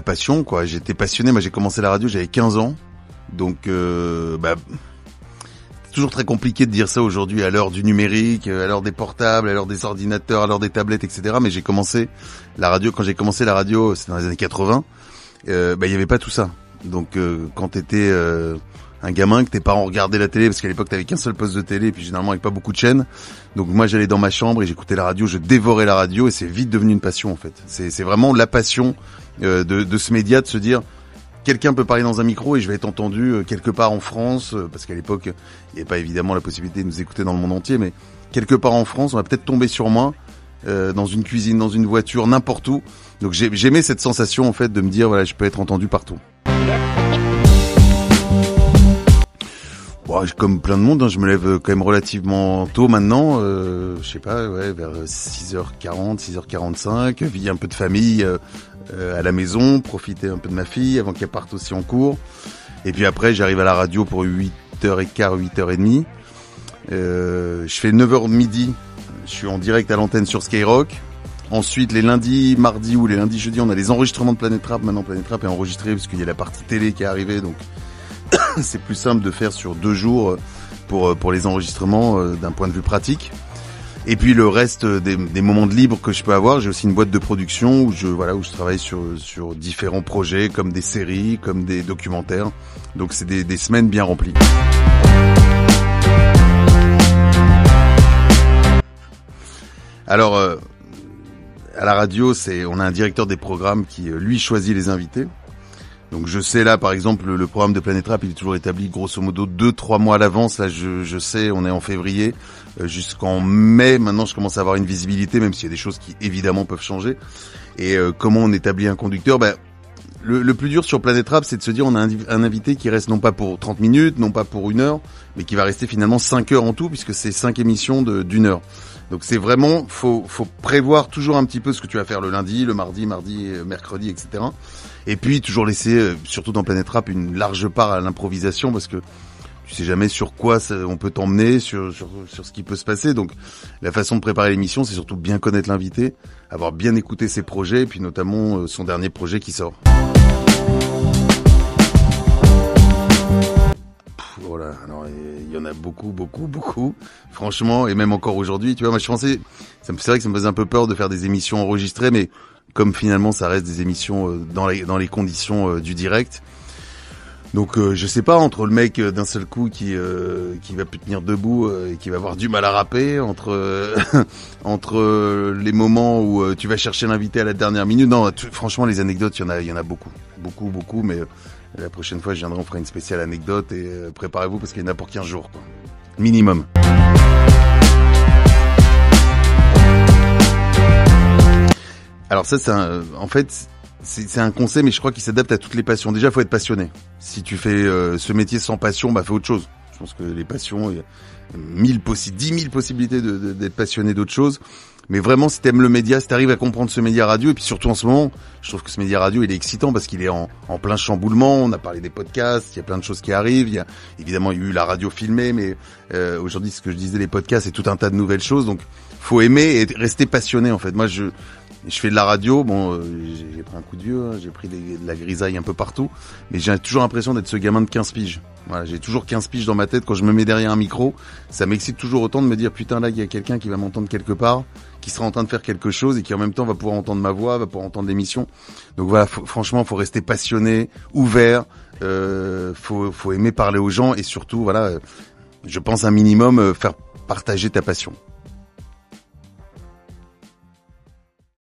passion, quoi. J'étais passionné. Moi, j'ai commencé la radio, j'avais 15 ans. Donc, c'est toujours très compliqué de dire ça aujourd'hui à l'heure du numérique, à l'heure des portables, à l'heure des ordinateurs, à l'heure des tablettes, etc. Mais j'ai commencé la radio, quand j'ai commencé la radio, c'était dans les années 80, il y avait pas tout ça. Donc, quand t'étais un gamin, que tes parents regardaient la télé, parce qu'à l'époque t'avais qu'un seul poste de télé, et puis généralement avec pas beaucoup de chaînes. Donc moi j'allais dans ma chambre et j'écoutais la radio, je dévorais la radio, et c'est vite devenu une passion en fait. C'est vraiment la passion de ce média, de se dire quelqu'un peut parler dans un micro et je vais être entendu quelque part en France, parce qu'à l'époque il n'y avait pas évidemment la possibilité de nous écouter dans le monde entier, mais quelque part en France on va peut-être tomber sur moi, dans une cuisine, dans une voiture, n'importe où. Donc j'aimais cette sensation en fait de me dire voilà, je peux être entendu partout. Bon, comme plein de monde, je me lève quand même relativement tôt maintenant, je sais pas, ouais, vers 6h40, 6h45, vie un peu de famille à la maison, profiter un peu de ma fille avant qu'elle parte aussi en cours. Et puis après, j'arrive à la radio pour 8h15, 8h30. Je fais 9h midi, je suis en direct à l'antenne sur Skyrock. Ensuite, les lundis, mardis ou les lundis, jeudis, on a les enregistrements de Planète Rap. Maintenant, Planète Rap est enregistré parce qu'il y a la partie télé qui est arrivée, donc c'est plus simple de faire sur 2 jours pour les enregistrements d'un point de vue pratique. Et puis le reste des moments de libre que je peux avoir, j'ai aussi une boîte de production où je travaille sur différents projets, comme des séries, comme des documentaires. Donc c'est des semaines bien remplies. Alors à la radio, on a un directeur des programmes qui lui choisit les invités. Donc je sais là par exemple le programme de Planète Rap il est toujours établi grosso modo 2-3 mois à l'avance. Là je sais, on est en février, jusqu'en mai maintenant je commence à avoir une visibilité, même s'il y a des choses qui évidemment peuvent changer. Et comment on établit un conducteur, le plus dur sur Planète Rap c'est de se dire on a un invité qui reste non pas pour 30 minutes, non pas pour 1 heure, mais qui va rester finalement 5 heures en tout, puisque c'est 5 émissions d'1 heure. Donc c'est vraiment, faut prévoir toujours un petit peu ce que tu vas faire le lundi, le mardi, mercredi, etc. Et puis toujours laisser, surtout dans Planète Rap, une large part à l'improvisation, parce que tu sais jamais sur quoi on peut t'emmener, sur ce qui peut se passer. Donc la façon de préparer l'émission, c'est surtout bien connaître l'invité, avoir bien écouté ses projets, et puis notamment son dernier projet qui sort. Voilà, alors il y en a beaucoup, franchement, et même encore aujourd'hui, tu vois, moi je pensais, c'est vrai que ça me faisait un peu peur de faire des émissions enregistrées, mais comme finalement ça reste des émissions dans les conditions du direct. Donc je sais pas, entre le mec d'un seul coup qui va plus tenir debout et qui va avoir du mal à rapper, entre les moments où tu vas chercher l'invité à la dernière minute. Non, franchement les anecdotes, il y en a beaucoup, mais la prochaine fois je viendrai, on fera une spéciale anecdote et préparez-vous parce qu'il y en a pour 15 jours quoi. Minimum. Alors ça c'est un conseil, mais je crois qu'il s'adapte à toutes les passions. Déjà, faut être passionné. Si tu fais ce métier sans passion, fais autre chose. Je pense que les passions, il y a 10 000 possibilités d'être passionné d'autre chose. Mais vraiment, si t'aimes le média, si t'arrives à comprendre ce média radio, et puis surtout en ce moment, je trouve que ce média radio, il est excitant parce qu'il est en plein chamboulement. On a parlé des podcasts, il y a plein de choses qui arrivent. Il y a évidemment eu la radio filmée, mais aujourd'hui, ce que je disais, les podcasts, c'est tout un tas de nouvelles choses. Donc, faut aimer et rester passionné. En fait, moi, je fais de la radio, j'ai pris un coup de vieux, hein, j'ai pris de la grisaille un peu partout, mais j'ai toujours l'impression d'être ce gamin de 15 piges. Voilà, j'ai toujours 15 piges dans ma tête quand je me mets derrière un micro, ça m'excite toujours autant de me dire putain là il y a quelqu'un qui va m'entendre quelque part, qui sera en train de faire quelque chose et qui en même temps va pouvoir entendre ma voix, va pouvoir entendre l'émission. Donc voilà, franchement, faut rester passionné, ouvert, faut aimer parler aux gens et surtout voilà, je pense un minimum faire partager ta passion.